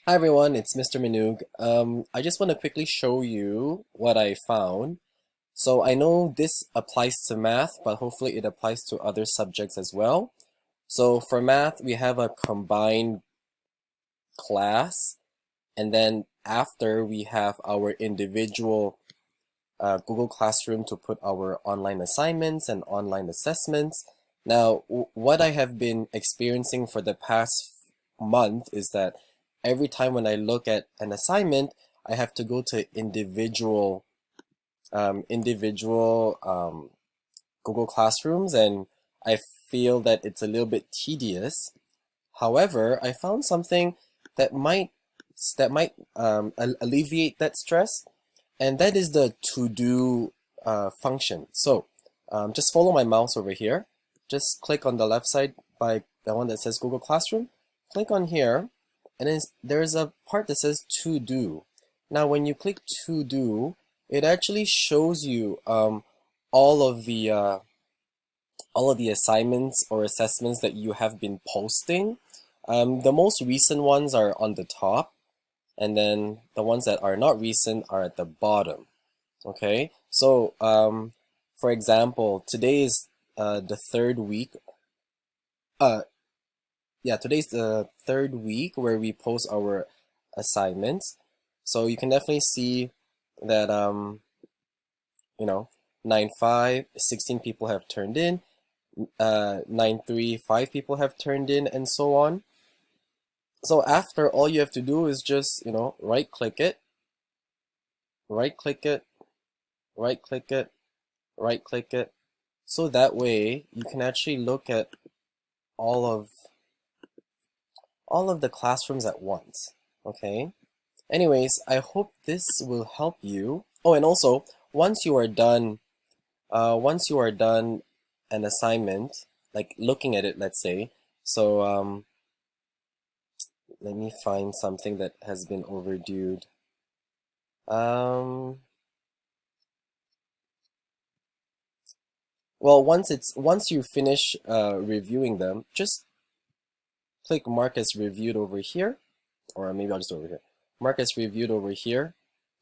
Hi everyone, it's Mr. Minoog. I just want to quickly show you what I found. So I know this applies to math, but hopefully it applies to other subjects as well. So for math, we have a combined class, and then after we have our individual Google Classroom to put our online assignments and online assessments. Now, what I have been experiencing for the past month is that every time when I look at an assignment, I have to go to individual Google Classrooms, and I feel that it's a little bit tedious. However, I found something that might alleviate that stress, and that is the to do function. So just follow my mouse over here. Just click on the left side by the one that says Google Classroom. Click on here, and then there's a part that says to do. Now, when you click to do, it actually shows you all of the uh, all of the assignments or assessments that you have been posting. The most recent ones are on the top, and then the ones that are not recent are at the bottom. Okay, so for example, today is the third week. Uh, yeah, today's the third week where we post our assignments. So you can definitely see that you know, 9-5, 16 people have turned in, 9-3, 5 people have turned in, and so on. So after, all you have to do is just, right click it, right click it, right click it, right click it. So that way you can actually look at all of all of the classrooms at once. Okay? Anyways, I hope this will help you. Oh, and also, once you are done an assignment, like looking at it, let's say, so let me find something that has been overdue. Um, well, once you finish reviewing them, just click Mark as reviewed over here, or maybe I'll just do it over here. Mark as reviewed over here,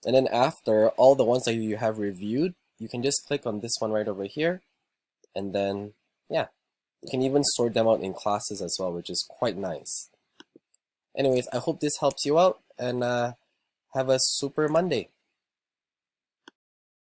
and then after all the ones that you have reviewed, you can just click on this one right over here, and then yeah, you can even sort them out in classes as well, which is quite nice. Anyways, I hope this helps you out, and have a super Monday.